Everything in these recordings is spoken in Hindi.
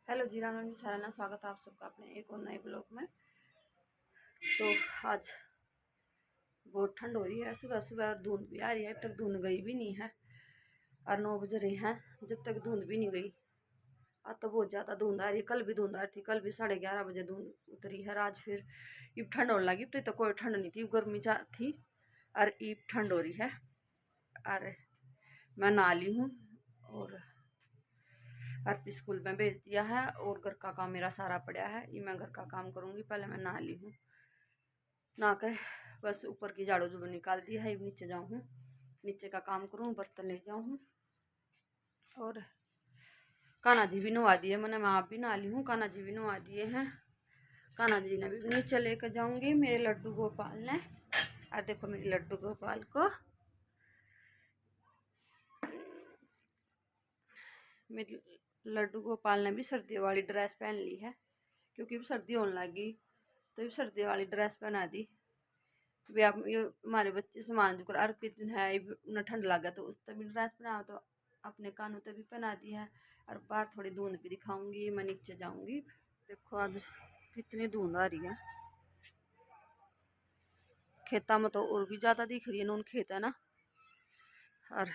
हेलो जी, राम जी साराना स्वागत है आप सबका अपने एक और नए ब्लॉग में। तो आज बहुत ठंड हो रही है, सुबह सुबह धुंध भी आ रही है। अब तक धुंध गई भी नहीं है और 9 बज रहे हैं जब तक धुंध भी नहीं गई। आज तो बहुत ज़्यादा धुंध आ रही है। कल भी धुंध आ रही थी, कल भी 11:30 बजे धुंध उतरी है। आज फिर इब ठंड होने लगी। तो कोई ठंड नहीं थी, गर्मी थी और इब ठंड हो रही है। और मैं नहा ली हूँ और अर्पी स्कूल में भेज दिया है और घर का काम मेरा सारा पड़ा है। ये मैं घर का काम करूँगी। पहले मैं नहा ली हूँ, नहा के बस ऊपर की झाड़ू झूड़ू निकाल दी है। नीचे जाऊँ, नीचे का काम करूँ, बर्तन ले जाऊँ। और कान्हा जी भी नहा दिए मैंने, मैं आप भी नहा ली हूँ। कान्हा जी भी नहा दिए हैं। कान्हा जी ने भी नीचे लेकर जाऊँगी मेरे लड्डू गोपाल ने। और देखो मेरे लड्डू गोपाल को, मेरे लड्डू गोपाल ने भी सर्दियों वाली ड्रेस पहन ली है, क्योंकि सर्दी होने लगी तो सर्दी वाली ड्रेस पहना दी। वे आप ये हमारे बच्चे सामान जो अर्पित है उन्हें ठंड लगा तो उस तभी ड्रेस पहना, तो अपने कानों तभी पहना दी है। और बाहर थोड़ी धुंध भी दिखाऊंगी। मैं नीचे जाऊंगी। देखो आज कितनी धुंध आ रही है। खेता में तो और भी ज़्यादा दिख रही है, नून खेत है ना। और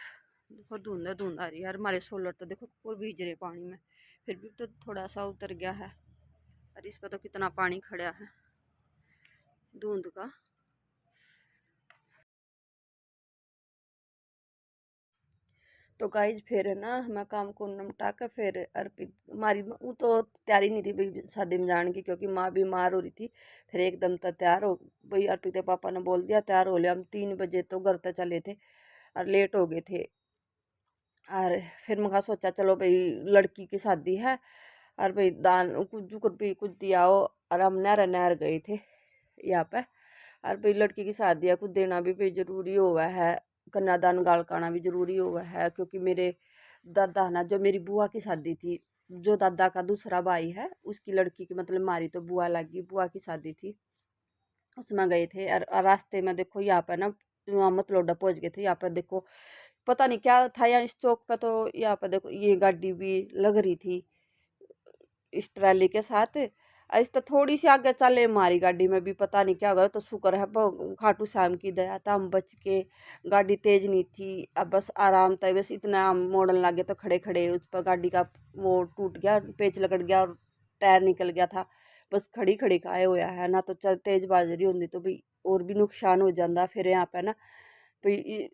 देखो धुंध धुंध आ रही है। और हमारे सोलर तो देखो और भीज रहे पानी में, फिर भी तो थोड़ा सा उतर गया है। और इस पर तो कितना पानी खड़ा है धुंध का। तो गाइज फिर है ना, मैं काम को निपटा कर फिर अर्पित हमारी वो तो तैयारी नहीं थी भाई शादी में जाने की, क्योंकि माँ बीमार हो रही थी। फिर एकदम तक तैयार हो भाई, अर्पित के पापा ने बोल दिया तैयार हो लिया। हम 3 बजे तो घर तक चले थे और लेट हो गए थे। और फिर मैं सोचा चलो भाई लड़की की शादी है और भाई दान कुछ भी कुछ दिया हो। और हम नहर नहर गए थे यहाँ पे। और भाई लड़की की शादी है, कुछ देना भी भाई जरूरी हुआ है। कन्यादान गालकाना भी जरूरी हुआ है, क्योंकि मेरे दादा ना, जो मेरी बुआ की शादी थी, जो दादा का दूसरा भाई है उसकी लड़की की, मतलब हमारी तो बुआ लगी, बुआ की शादी थी, उसमें गए थे। और रास्ते में देखो यहाँ पे ना मतलोडा पहुंच गए थे। यहाँ पे देखो पता नहीं क्या था यहाँ इस चौक पे, तो यहाँ पे देखो ये गाड़ी भी लग रही थी इस ट्रैली के साथ। इस तो थोड़ी सी आगे चले हमारी गाड़ी में भी पता नहीं क्या हुआ। तो शुक्र है खाटू श्याम की दया था, हम बच के। गाड़ी तेज नहीं थी, अब बस आराम था। बस इतना हम मोड़न लगे तो खड़े खड़े उस पर गाड़ी का वो टूट गया, पेच लगड़ गया और टायर निकल गया था। बस खड़ी खड़ी का आया हुआ है ना, तो चल तेज बाजरी होती तो भाई और भी नुकसान हो जाता। फिर यहाँ पे ना भाई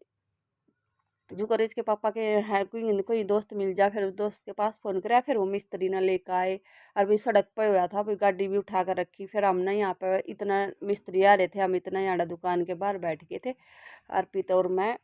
जो करे इसके पापा के है कोई दोस्त मिल जाए, फिर उस दोस्त के पास फ़ोन कराया, फिर वो मिस्त्री ना लेकर आए। और भाई सड़क पे हुआ था, भाई गाड़ी भी उठा कर रखी। फिर हम ना यहाँ पे इतना मिस्त्री आ रहे थे, हम इतना यहाँ दुकान के बाहर बैठ गए थे अर्पित और मैं।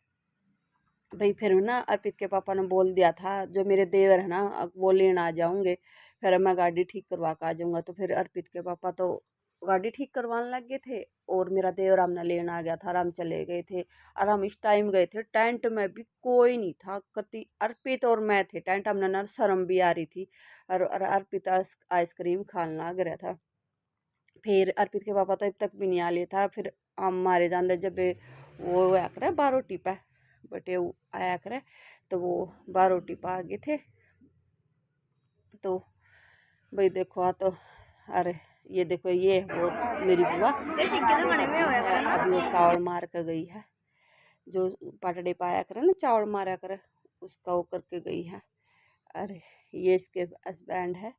भाई फिर ना अर्पित के पापा ने बोल दिया था जो मेरे देवर है ना वो लेने आ जाऊँगे, फिर मैं गाड़ी ठीक करवा कर आ जाऊँगा। तो फिर अर्पित के पापा तो गाड़ी ठीक करवाने लग गए थे और मेरा देवर हमने लेने आ गया था और हम चले गए थे। और हम इस टाइम गए थे टेंट में भी कोई नहीं था, कति अर्पित और मैं थे टेंट। हमने ना शर्म भी आ रही थी। और अर्पित आइसक्रीम खाने लग रहा था। फिर अर्पित के पापा तो अब तक भी नहीं आ लिया था। फिर हम मारे जाने जब वो आया करे 12 रोटी पे बटे वो आया करे, तो वो 12 रोटी पा गए थे। तो भाई देखो आ तो अरे ये देखो ये वो मेरी बुआ अभी वो चावल मार कर गई है, जो पाटड़े पाया करे ना चावल मारा करे उसका वो करके गई है। अरे ये इसके हस्बैंड है,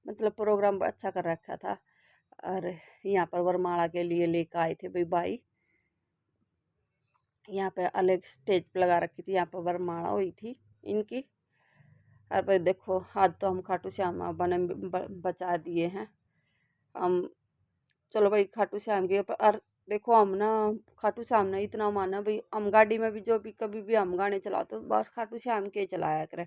मतलब प्रोग्राम अच्छा कर रखा था। और यहाँ पर वरमाला के लिए लेकर आए थे भाई। यहाँ पे अलग स्टेज पे लगा रखी थी, यहाँ पर वरमाला हुई थी इनकी। और भाई देखो आज तो हम खाटू श्याम बाबा ने बचा दिए हैं हम। चलो भाई खाटू श्याम के और देखो हम ना खाटू श्याम ने इतना माना भाई, हम गाड़ी में भी जो भी कभी भी हम गाने चलाते तो बस खाटू श्याम के चलाया करें।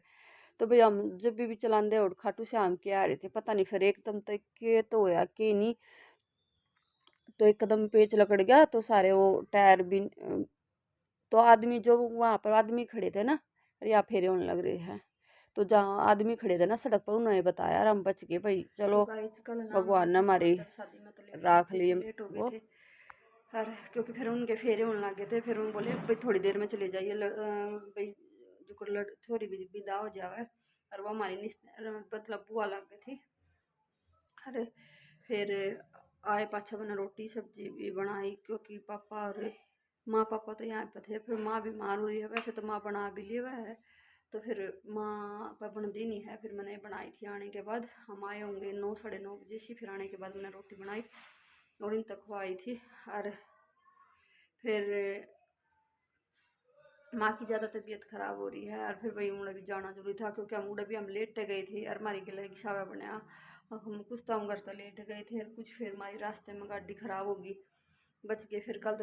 तो भाई हम जब भी चलाते और खाटू श्याम के आ रहे थे, पता नहीं फिर एकदम तक के तो होया कि नहीं, तो एकदम पेच लकड़ गया तो सारे वो टायर भी। तो आदमी जो वहाँ पर आदमी खड़े थे ना, या फेरे होने लग रहे हैं, तो जहाँ आदमी खड़े थे ना सड़क पर उन्होंने बताया और हम बच गए भाई। चलो भगवान ने हमारी राख लिए वो। और क्योंकि फिर उनके फेरे होने लगे थे, फिर उन बोले भाई थोड़ी देर में चले जाइए भाई जो छोरी भी विदा हो जाए। और वो हमारी मतलब बुआ लग गई थी। अरे फिर आए पाछा मैंने रोटी सब्जी भी बनाई, क्योंकि पापा और माँ पापा तो यहाँ पे थे, फिर माँ बीमार हुई है। वैसे तो माँ बना भी लिया है, तो फिर माँ पर बनती नहीं है। फिर मैंने बनाई थी आने के बाद, हम आए होंगे 9 साढ़े 9 बजे से। फिर आने के बाद मैंने रोटी बनाई और इन तक खुआई थी। और फिर माँ की ज़्यादा तबीयत ख़राब हो रही है, और फिर वही उड़े भी जाना जरूरी था, क्योंकि हम हम लेट गए थे और हमारी गले की सावा बनया। हम कुछ तो हम घर से लेट गए थे, और कुछ फिर हमारी रास्ते में गाड़ी ख़राब होगी, बच गए। फिर कल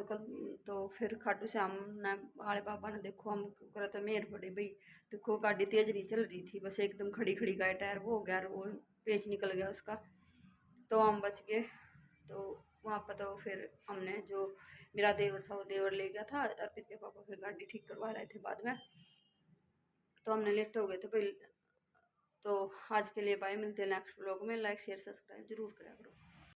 तो फिर खाटू श्याम ने आले बाबा ने देखो हम करा तो मेहर पड़े भाई, देखो गाड़ी तेज़ नहीं चल रही थी, बस एकदम खड़ी खड़ी गए, टायर वो हो गया और वो पेच निकल गया उसका, तो हम बच गए। तो वहाँ पर तो फिर हमने जो मेरा देवर था वो देवर ले गया था, अर्पित के पापा फिर गाड़ी ठीक करवा रहे थे बाद में, तो हमने लेट हो गए थे भाई। तो आज के लिए बाय, मिलते हैं नेक्स्ट ब्लॉग में। लाइक शेयर सब्सक्राइब जरूर करा करो।